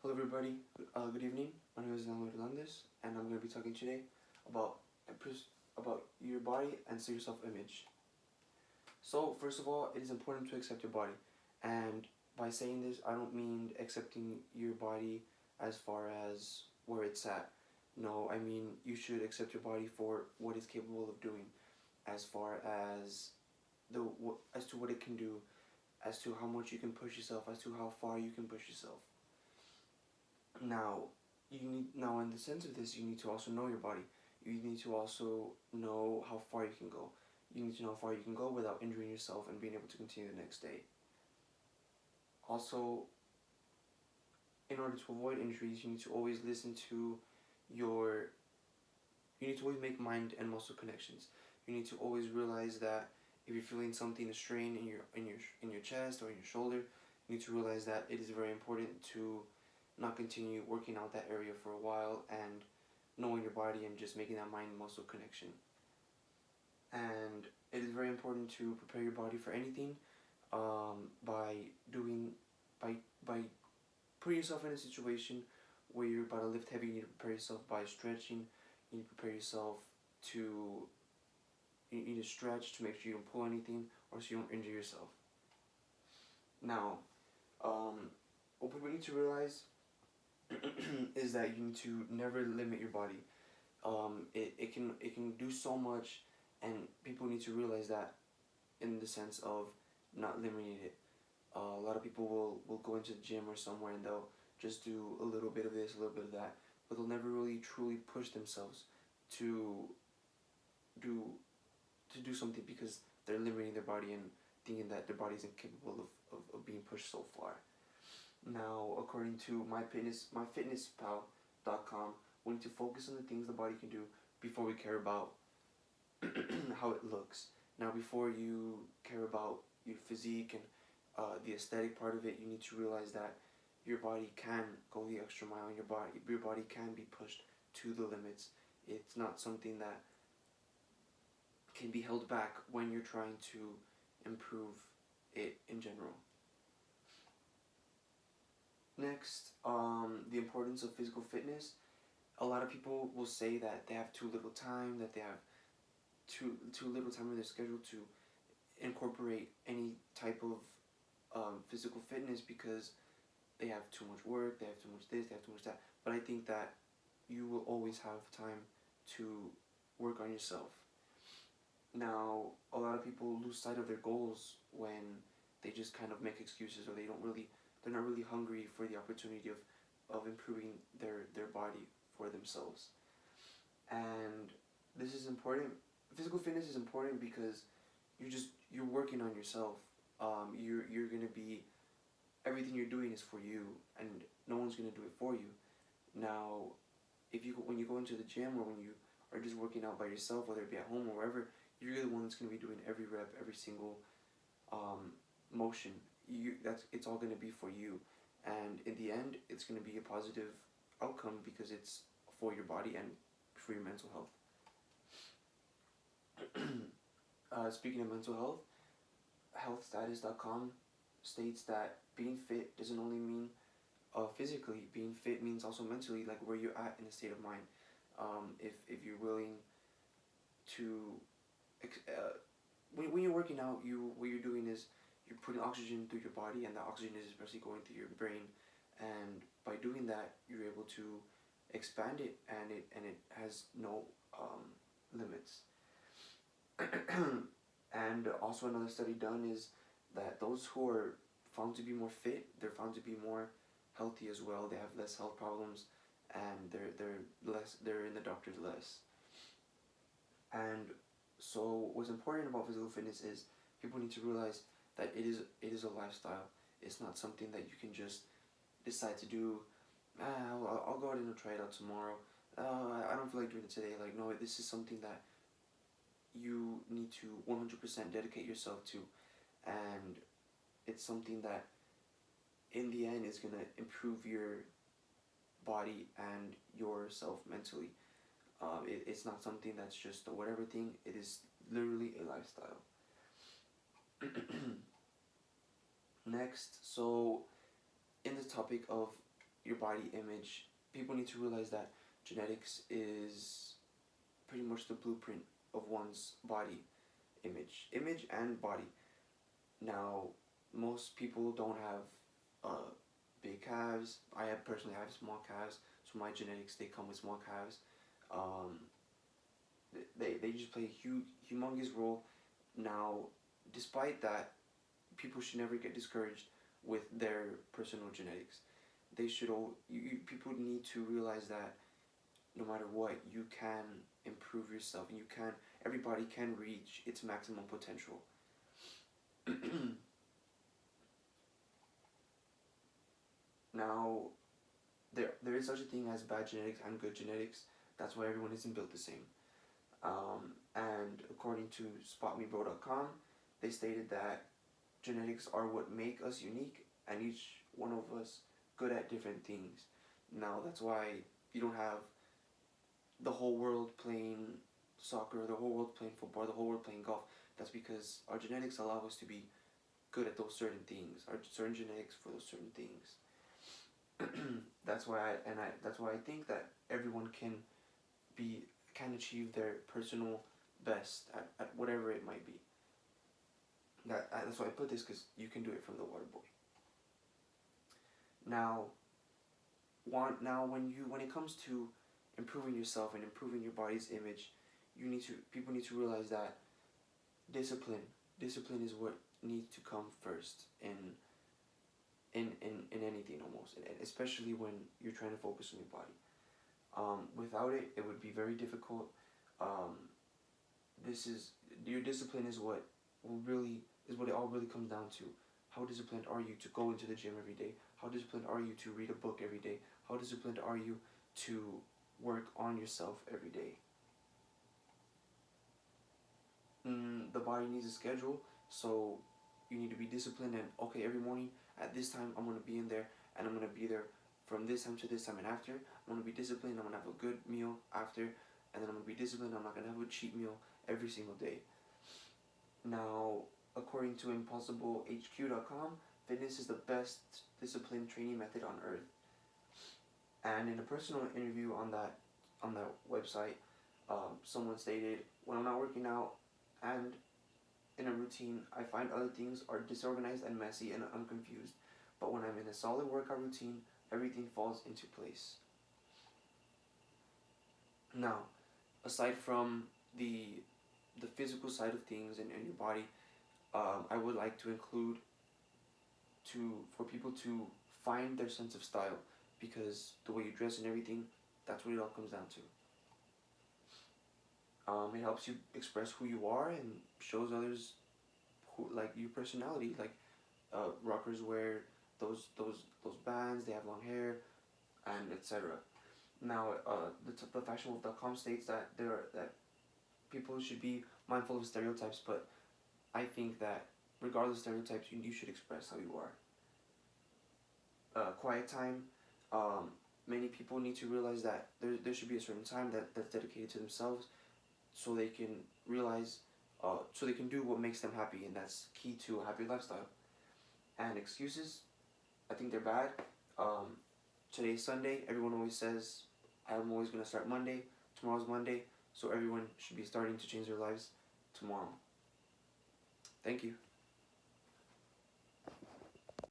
Hello everybody, good evening. My name is Daniel Hernandez and I'm going to be talking today about about your body and your self-image. So first of all, it is important to accept your body, and by saying this, I don't mean accepting your body as far as where it's at. No, I mean you should accept your body for what it's capable of doing, as far as as to what it can do, as to how much you can push yourself, as to how far you can push yourself. Now, now in the sense of this, you need to also know your body. You need to also know how far you can go. You need to know how far you can go without injuring yourself and being able to continue the next day. Also, in order to avoid injuries, you need to always listen to your. You need to always make mind and muscle connections. You need to always realize that if you're feeling something, a strain in your chest or in your shoulder, you need to realize that it is very important to not continue working out that area for a while and knowing your body and just making that mind muscle connection. And it is very important to prepare your body for anything by doing by by putting yourself in a situation where you're about to lift heavy. You need to prepare yourself by stretching. You need to prepare yourself to you need to stretch to make sure you don't pull anything or so you don't injure yourself. Now, what people need to realize is that you need to never limit your body. It can do so much, and people need to realize that in the sense of not limiting it. A lot of people will go into the gym or somewhere and they'll just do a little bit of this, a little bit of that, but they'll never really truly push themselves to do to do something because they're limiting their body and thinking that their body isn't capable of being pushed so far. Now, according to myfitnesspal.com, we need to focus on the things the body can do before we care about how it looks. Now, before you care about your physique and the aesthetic part of it, you need to realize that your body can go the extra mile. Your body can be pushed to the limits. It's not something that can be held back when you're trying to improve it in general. Next, the importance of physical fitness. A lot of people will say that they have too little time, that they have too little time in their schedule to incorporate any type of physical fitness because they have too much work, they have too much this, they have too much that. But I think that you will always have time to work on yourself. Now, a lot of people lose sight of their goals when they just kind of make excuses or they're not really hungry for the opportunity of improving their body for themselves. And this is important. Physical fitness is important because you're working on yourself. You're gonna be everything you're doing is for you, and no one's gonna do it for you. Now, when you go into the gym or when you are just working out by yourself, whether it be at home or wherever, you're the one that's gonna be doing every rep, every single motion. It's all gonna be for you, and in the end, it's gonna be a positive outcome because it's for your body and for your mental health. Speaking of mental health, healthstatus.com states that being fit doesn't only mean physically. Being fit means also mentally, like where you're at in a state of mind. If you're willing to, when you're working out, what you're doing is you're putting oxygen through your body, and the oxygen is especially going through your brain, and by doing that, you're able to expand it, and it has no limits. And also another study done is that those who are found to be more fit, they're found to be more healthy as well. They have less health problems, and they're in the doctors less. And so what's important about physical fitness is people need to realize that it is a lifestyle. It's not something that you can just decide to do. I'll go ahead and try it out tomorrow. I don't feel like doing it today. Like, no, this is something that you need to 100% dedicate yourself to, and it's something that in the end is going to improve your body and yourself mentally. It's not something that's just a whatever thing. It is literally a lifestyle. Next, so in the topic of your body image, people need to realize that genetics is pretty much the blueprint of one's body image and body. Now, most people don't have big calves. Personally have small calves, so my genetics, they come with small calves. Um, they just play a humongous role. Now, despite that, people should never get discouraged with their personal genetics. They should people need to realize that no matter what, you can improve yourself, and everybody can reach its maximum potential. Now, there is such a thing as bad genetics and good genetics. That's why everyone isn't built the same. And according to spotmebro.com, they stated that genetics are what make us unique, and each one of us good at different things. Now, that's why you don't have the whole world playing soccer, the whole world playing football, the whole world playing golf. That's because our genetics allow us to be good at those certain things. Our certain genetics for those certain things. That's why I think that everyone can achieve their personal best at whatever it might be. That's why I put this, because you can do it from the water boy. Now, when it comes to improving yourself and improving your body's image, people need to realize that discipline is what needs to come first in anything, almost, and especially when you're trying to focus on your body. Without it, it would be very difficult. Your discipline is what it all really comes down to. How disciplined are you to go into the gym every day? How disciplined are you to read a book every day? How disciplined are you to work on yourself every day? The body needs a schedule, so you need to be disciplined, and okay, every morning at this time I'm going to be in there, and I'm going to be there from this time to this time, and after I'm going to be disciplined. I'm going to have a good meal after, and then I'm going to be disciplined. I'm not going to have a cheat meal every single day. Now, according to ImpossibleHQ.com, fitness is the best discipline training method on earth. And in a personal interview on that website, someone stated, "When I'm not working out and in a routine, I find other things are disorganized and messy, and I'm confused. But when I'm in a solid workout routine, everything falls into place." Now, aside from the physical side of things and your body, I would like to include for people to find their sense of style, because the way you dress and everything, that's what it all comes down to. It helps you express who you are and shows others like your personality. Like rockers wear those bands, they have long hair, and etc. Now, the fashionwolf.com states that that people should be mindful of stereotypes, but I think that regardless of stereotypes, you should express how you are. Quiet time. Many people need to realize that there should be a certain time that's dedicated to themselves, so they can realize, so they can do what makes them happy, and that's key to a happy lifestyle. And excuses, I think they're bad. Today's Sunday. Everyone always says, "I'm always gonna start Monday." Tomorrow's Monday, so everyone should be starting to change their lives tomorrow. Thank you.